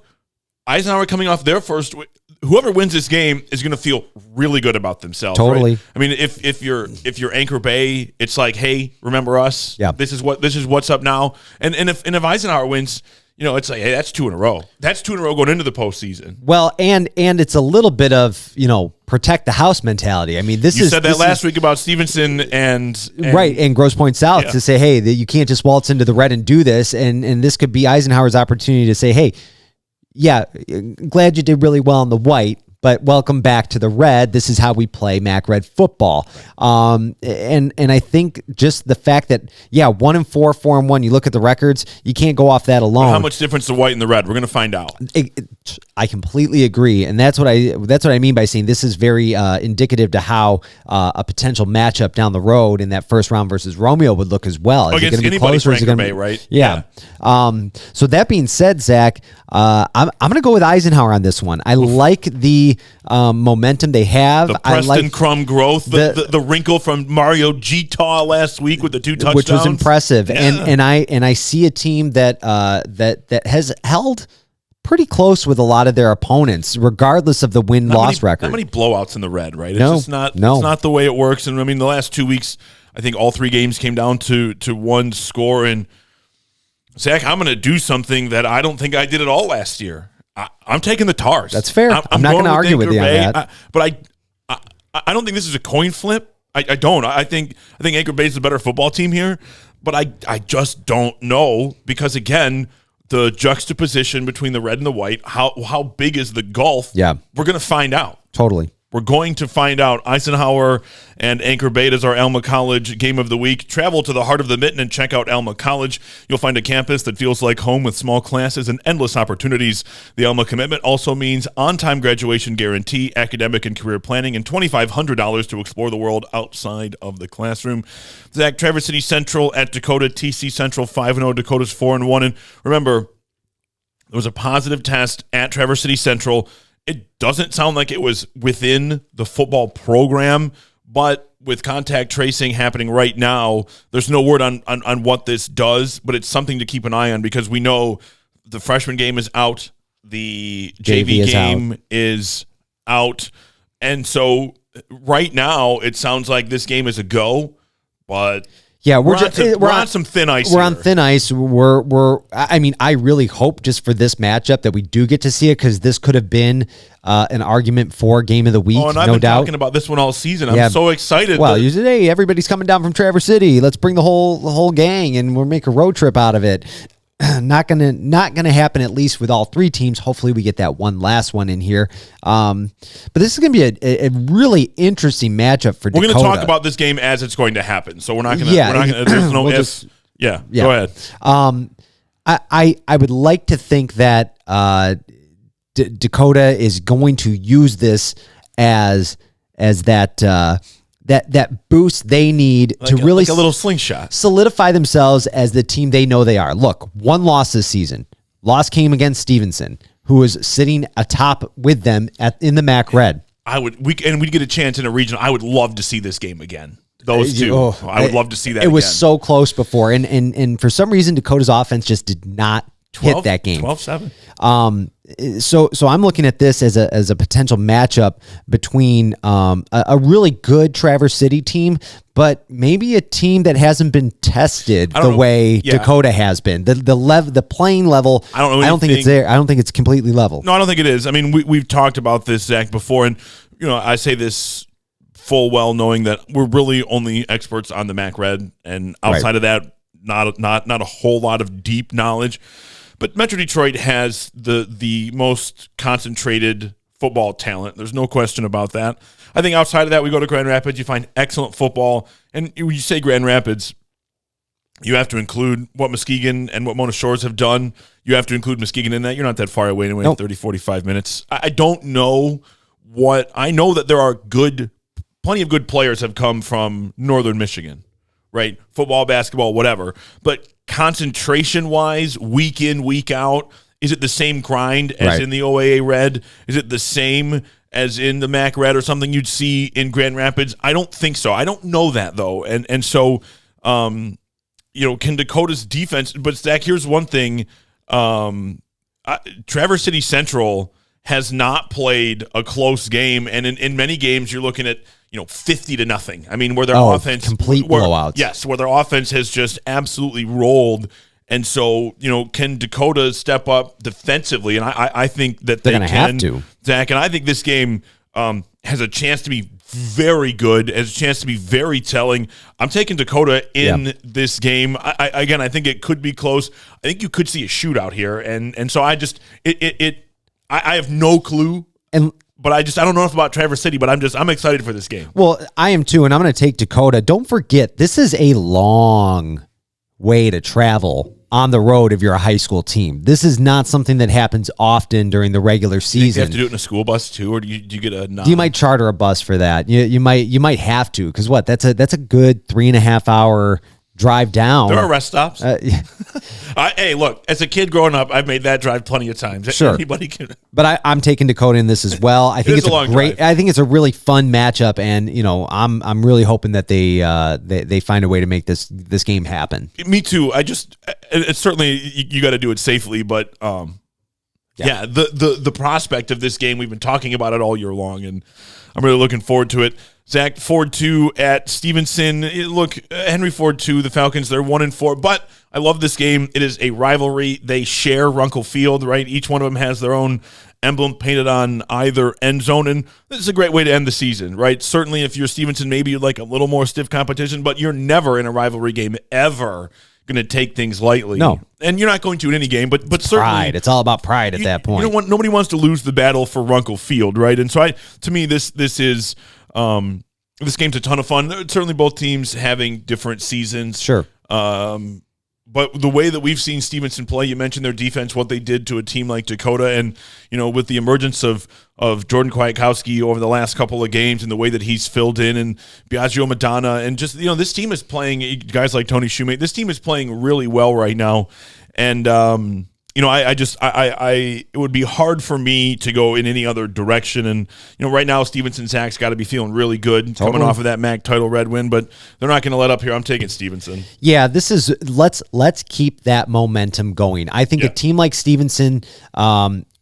Speaker 2: Eisenhower coming off their first. Whoever wins this game is going to feel really good about themselves.
Speaker 3: Totally.
Speaker 2: Right? I mean, if you're Anchor Bay, it's like, hey, remember us?
Speaker 3: Yeah.
Speaker 2: This is what's up now. And if Eisenhower wins, it's like, hey, that's 2 in a row. That's 2 in a row going into the postseason.
Speaker 3: Well, and it's a little bit of, protect the house mentality. I mean,
Speaker 2: You said that last week about Stevenson and
Speaker 3: right, and Grosse Pointe South
Speaker 2: Yeah.
Speaker 3: to say, hey, that you can't just waltz into the red and do this, and this could be Eisenhower's opportunity to say, hey, yeah, glad you did really well in the white, but welcome back to the red. This is how we play MAC Red football. And I think just the fact that 1-4, 4-1. You look at the records, you can't go off that alone.
Speaker 2: How much difference the white and the red? We're going to find out.
Speaker 3: I completely agree, and that's what I mean by saying this is very indicative to how a potential matchup down the road in that first round versus Romeo would look as well. Is it
Speaker 2: Against
Speaker 3: going to be
Speaker 2: anybody
Speaker 3: close or is it
Speaker 2: for
Speaker 3: going
Speaker 2: Anchor
Speaker 3: to
Speaker 2: Bay, right?
Speaker 3: Yeah. So that being said, Zach, I'm going to go with Eisenhower on this one. I like the momentum they have.
Speaker 2: The
Speaker 3: I
Speaker 2: Preston
Speaker 3: like,
Speaker 2: Crumb growth, the wrinkle from Mario Gitaw last week with the 2 touchdowns,
Speaker 3: which was impressive,
Speaker 2: Yeah.
Speaker 3: and I see a team that has held pretty close with a lot of their opponents, regardless of the win-loss record.
Speaker 2: Not many blowouts in the red, right? It's
Speaker 3: No,
Speaker 2: just not.
Speaker 3: no.
Speaker 2: It's not the way it works. And I mean, the last 2 weeks, I think all 3 games came down to one score. And Zach, I'm going to do something that I don't think I did at all last year. I'm taking the Tars.
Speaker 3: That's fair. I'm not
Speaker 2: going
Speaker 3: gonna argue with
Speaker 2: Anchor
Speaker 3: you on
Speaker 2: Bay.
Speaker 3: that.
Speaker 2: But I don't think this is a coin flip. I don't. I think Anchor Bay is a better football team here. But I just don't know because again, the juxtaposition between the red and the white, how big is the gulf?
Speaker 3: Yeah.
Speaker 2: We're going to find out.
Speaker 3: Totally.
Speaker 2: We're going to find out. Eisenhower and Anchor Bay is our Alma College Game of the Week. Travel to the heart of the mitten and check out Alma College. You'll find a campus that feels like home with small classes and endless opportunities. The Alma commitment also means on-time graduation guarantee, academic and career planning, and $2,500 to explore the world outside of the classroom. Zach, Traverse City Central at Dakota, TC Central 5-0, Dakota's 4-1. And remember, there was a positive test at Traverse City Central. It doesn't sound like it was within the football program, but with contact tracing happening right now, there's no word on what this does, but it's something to keep an eye on because we know the freshman game is out, the JV game is out, and so right now it sounds like this game is a go, but
Speaker 3: yeah,
Speaker 2: we're on some thin ice.
Speaker 3: We're on thin ice. I mean, I really hope just for this matchup that we do get to see it because this could have been an argument for game of the week.
Speaker 2: And I've been talking about this one all season. I'm so excited.
Speaker 3: Well, you said, hey, everybody's coming down from Traverse City. Let's bring the whole gang and we'll make a road trip out of it. Not gonna happen, at least with all three teams. Hopefully we get that one last one in here. But this is gonna be a really interesting matchup for Dakota.
Speaker 2: We're gonna talk about this game as it's going to happen. So we're not gonna there's no ifs. Yeah. Go ahead.
Speaker 3: I would like to think that Dakota is going to use this as that boost they need to really
Speaker 2: a little slingshot,
Speaker 3: solidify themselves as the team they know they are. Look, one loss this season. Loss came against Stevenson, who was sitting atop with them in the MAC Red.
Speaker 2: We'd get a chance in a region. I would love to see this game again. Those two. I would love to see that.
Speaker 3: It was so close before, and for some reason Dakota's offense just did not hit that game.
Speaker 2: 12-7.
Speaker 3: So I'm looking at this as a potential matchup between a really good Traverse City team, but maybe a team that hasn't been tested the way Dakota has been. The playing level. I don't think it's there. I don't think it's completely level.
Speaker 2: No, I don't think it is. I mean, we've talked about this, Zach, before, and I say this full well knowing that we're really only experts on the MAC Red, and outside of that, not a whole lot of deep knowledge. But Metro Detroit has the most concentrated football talent. There's no question about that. I think outside of that, we go to Grand Rapids, you find excellent football. And when you say Grand Rapids, you have to include what Muskegon and what Mona Shores have done. You have to include Muskegon in that. You're not that far away anyway, 30, 45 minutes. I don't know I know that there are plenty of good players have come from Northern Michigan, right? Football, basketball, whatever. But concentration-wise, week in, week out, is it the same grind as in the OAA Red? Is it the same as in the MAC Red or something you'd see in Grand Rapids? I don't think so. I don't know that, though. And so, can Dakota's defense – but, Zach, here's one thing. Traverse City Central has not played a close game, and in many games you're looking at – 50-0. I mean, where their offense
Speaker 3: complete blowouts.
Speaker 2: Yes, where their offense has just absolutely rolled. And so, can Dakota step up defensively? And I think that
Speaker 3: they're going to have to,
Speaker 2: Zach. And I think this game has a chance to be very good, has a chance to be very telling. I'm taking Dakota in this game. I think it could be close. I think you could see a shootout here, and so I have no clue. But I don't know enough about Traverse City, but I'm excited for this game.
Speaker 3: Well, I am too, and I'm going to take Dakota. Don't forget, this is a long way to travel on the road if you're a high school team. This is not something that happens often during the regular season.
Speaker 2: You have to do it in a school bus too, or do you get a nod?
Speaker 3: You might charter a bus for that. You might have to, because that's a good 3.5 hour drive down.
Speaker 2: There are rest stops. Hey, look, as a kid growing up, I've made that drive plenty of times.
Speaker 3: Sure.
Speaker 2: Anybody can.
Speaker 3: But I'm taking Dakota in this as well. I think it's a great drive. I think it's a really fun matchup, and I'm really hoping that they find a way to make this game happen.
Speaker 2: Me too. It's certainly you got to do it safely, but the prospect of this game, we've been talking about it all year long, and I'm really looking forward to it. Zach, Ford 2 at Stevenson. Look, Henry Ford 2, the Falcons, they're 1-4, but I love this game. It is a rivalry. They share Runkle Field, right? Each one of them has their own emblem painted on either end zone, and this is a great way to end the season, right? Certainly if you're Stevenson, maybe you'd like a little more stiff competition, but you're never in a rivalry game ever going to take things lightly.
Speaker 3: No.
Speaker 2: And you're not going to in any game, but certainly.
Speaker 3: Pride. It's all about pride at that point.
Speaker 2: Nobody wants to lose the battle for Runkle Field, right? And so to me, this is this game's a ton of fun. Certainly both teams having different seasons.
Speaker 3: Sure.
Speaker 2: But the way that we've seen Stevenson play, you mentioned their defense, what they did to a team like Dakota, and with the emergence of Jordan Kwiatkowski over the last couple of games and the way that he's filled in, and Biagio Madonna, and just this team is playing, guys like Tony Shoemate, this team is playing really well right now. And it would be hard for me to go in any other direction. And, right now, Stevenson Zach's got to be feeling really good coming off of that MAC title red win, but they're not going to let up here. I'm taking Stevenson.
Speaker 3: Yeah, let's keep that momentum going. I think a team like Stevenson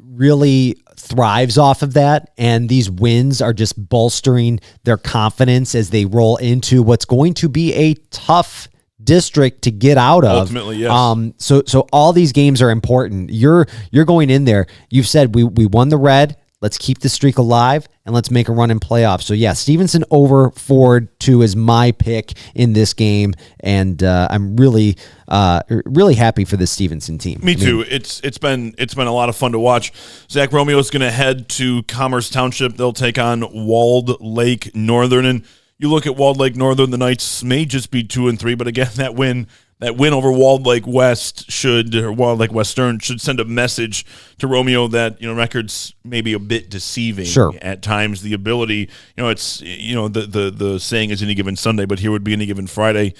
Speaker 3: really thrives off of that, and these wins are just bolstering their confidence as they roll into what's going to be a tough district to get out of.
Speaker 2: Ultimately, yes.
Speaker 3: So all these games are important. You're going in there. You've said we won the red. Let's keep the streak alive and let's make a run in playoffs. So yeah, Stevenson over Ford 2 is my pick in this game, and I'm really happy for the Stevenson team.
Speaker 2: Me too. It's been a lot of fun to watch. Zach, Romeo is going to head to Commerce Township. They'll take on Walled Lake Northern, and you look at Walled Lake Northern, the Knights may just be 2-3, but again, that win over Walled Lake Walled Lake Western should send a message to Romeo that, records may be a bit deceiving at times. The ability, it's, the saying is any given Sunday, but here would be any given Friday.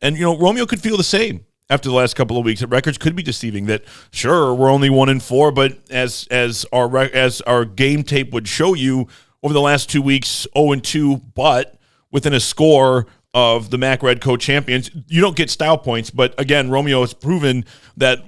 Speaker 2: And, Romeo could feel the same after the last couple of weeks. That records could be deceiving, that sure, we're only 1-4, but as our game tape would show you over the last 2 weeks, 0-2, but within a score of the MAC Red co-champions. You don't get style points, but again, Romeo has proven that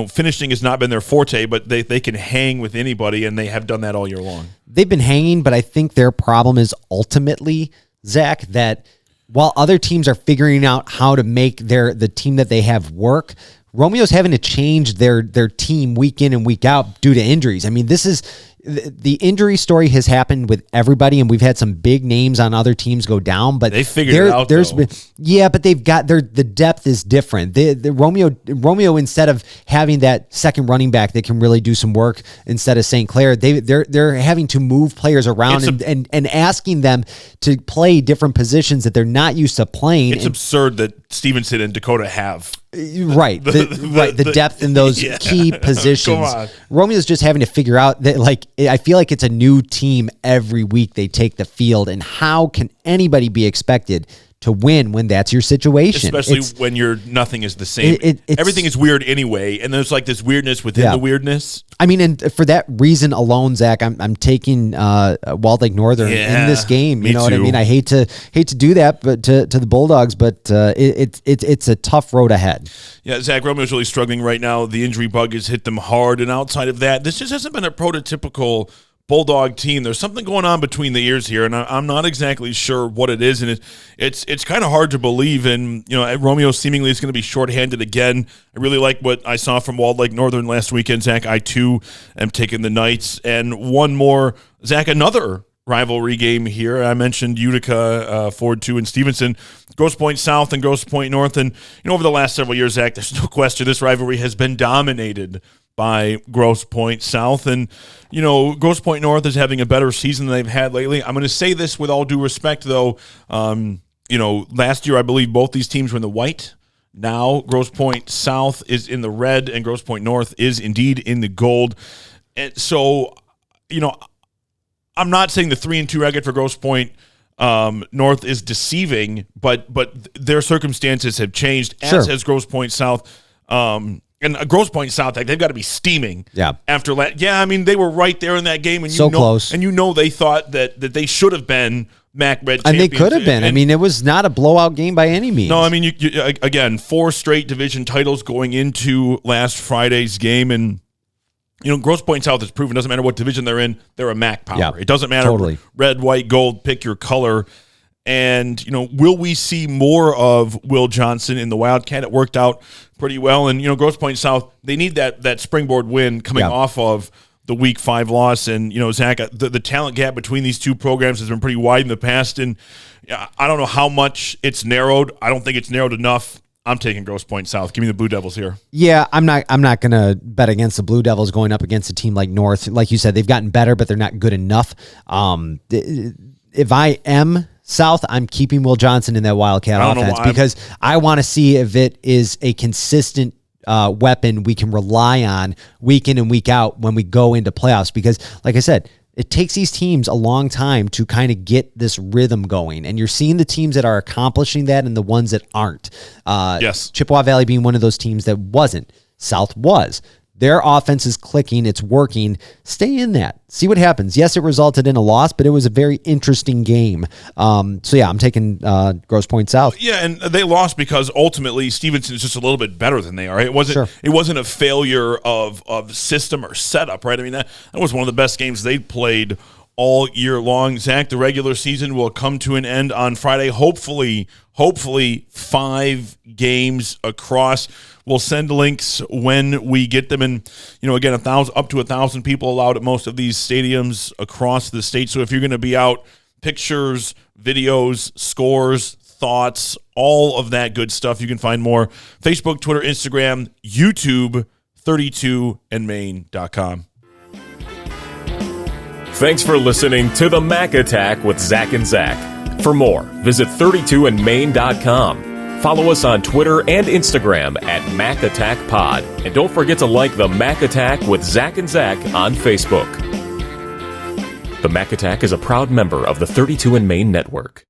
Speaker 2: finishing has not been their forte, but they can hang with anybody, and they have done that all year long. They've
Speaker 3: been hanging, but I think their problem is ultimately, Zach, that while other teams are figuring out how to make the team that they have work, Romeo's having to change their team week in and week out due to injuries. I mean, this is the injury story has happened with everybody, and we've had some big names on other teams go down, but
Speaker 2: they figured it out.
Speaker 3: But they've got the depth is different. The Romeo, instead of having that second running back that can really do some work instead of St. Clair, they're having to move players around and asking them to play different positions that they're not used to playing.
Speaker 2: It's absurd that Stevenson and Dakota have.
Speaker 3: The depth in those key positions. Romeo's just having to figure out that, I feel like it's a new team every week they take the field, and how can anybody be expected to win when that's your situation?
Speaker 2: Especially when nothing is the same. Everything is weird anyway, and there's this weirdness within the weirdness.
Speaker 3: I mean, and for that reason alone, Zach, I'm taking Walled Lake Northern in this game. You know what I mean? I hate to do that, but to the Bulldogs, but it's a tough road ahead.
Speaker 2: Yeah, Zach, Romeo's really struggling right now. The injury bug has hit them hard, and outside of that, this just hasn't been a prototypical Bulldog team. There's something going on between the ears here, and I'm not exactly sure what it is, and it's kind of hard to believe. And Romeo seemingly is going to be shorthanded again. I really like what I saw from Walled Lake Northern last weekend. Zach, I too am taking the Knights, and one more, Zach, another rivalry game here. I mentioned Utica, Ford 2, and Stevenson, Grosse Pointe South and Grosse Pointe North, and over the last several years, Zach, there's no question this rivalry has been dominated by Grosse Pointe South. And, Grosse Pointe North is having a better season than they've had lately. I'm going to say this with all due respect, though. Last year, I believe both these teams were in the white. Now, Grosse Pointe South is in the red, and Grosse Pointe North is indeed in the gold. And so, I'm not saying the 3-2 record for Grosse Pointe North is deceiving, but their circumstances have changed, as has Grosse Pointe South. And Grosse Pointe South, they've got to be steaming.
Speaker 3: Yeah.
Speaker 2: After that, I mean, they were right there in that game, and
Speaker 3: close.
Speaker 2: And they thought that they should have been MAC Red champions.
Speaker 3: And they could have been. I mean, it was not a blowout game by any means.
Speaker 2: No, I mean, you again, 4 straight division titles going into last Friday's game, and Grosse Pointe South has proven, doesn't matter what division they're in, they're a MAC power.
Speaker 3: Yeah,
Speaker 2: it doesn't matter.
Speaker 3: Totally.
Speaker 2: Red, white, gold, pick your color. And, will we see more of Will Johnson in the Wildcat? It worked out pretty well. And, Grosse Pointe South, they need that springboard win coming off of the Week 5 loss. And, Zach, the talent gap between these two programs has been pretty wide in the past. And I don't know how much it's narrowed. I don't think it's narrowed enough. I'm taking Grosse Pointe South. Give me the Blue Devils here.
Speaker 3: Yeah, I'm not going to bet against the Blue Devils going up against a team like North. Like you said, they've gotten better, but they're not good enough. If I am South, I'm keeping Will Johnson in that Wildcat offense because I want to see if it is a consistent weapon we can rely on week in and week out when we go into playoffs. Because, like I said, it takes these teams a long time to kind of get this rhythm going. And you're seeing the teams that are accomplishing that and the ones that aren't.
Speaker 2: Yes.
Speaker 3: Chippewa Valley being one of those teams that wasn't. South was. Their offense is clicking. It's working. Stay in that. See what happens. Yes, it resulted in a loss, but it was a very interesting game. So yeah, I'm taking Grosse Pointe South.
Speaker 2: Yeah, and they lost because ultimately Stevenson is just a little bit better than they are. It wasn't a failure of system or setup, right? I mean, that was one of the best games they played all year long. Zach, the regular season will come to an end on Friday. Hopefully 5 games across. We'll send links when we get them. And, again, up to 1,000 people allowed at most of these stadiums across the state. So if you're going to be out, pictures, videos, scores, thoughts, all of that good stuff. You can find more. Facebook, Twitter, Instagram, YouTube, 32andmain.com.
Speaker 1: Thanks for listening to the Mac Attack with Zach and Zach. For more, visit 32andmain.com. Follow us on Twitter and Instagram at Mac Attack Pod. And don't forget to like the Mac Attack with Zach and Zach on Facebook. The Mac Attack is a proud member of the 32 and Main Network.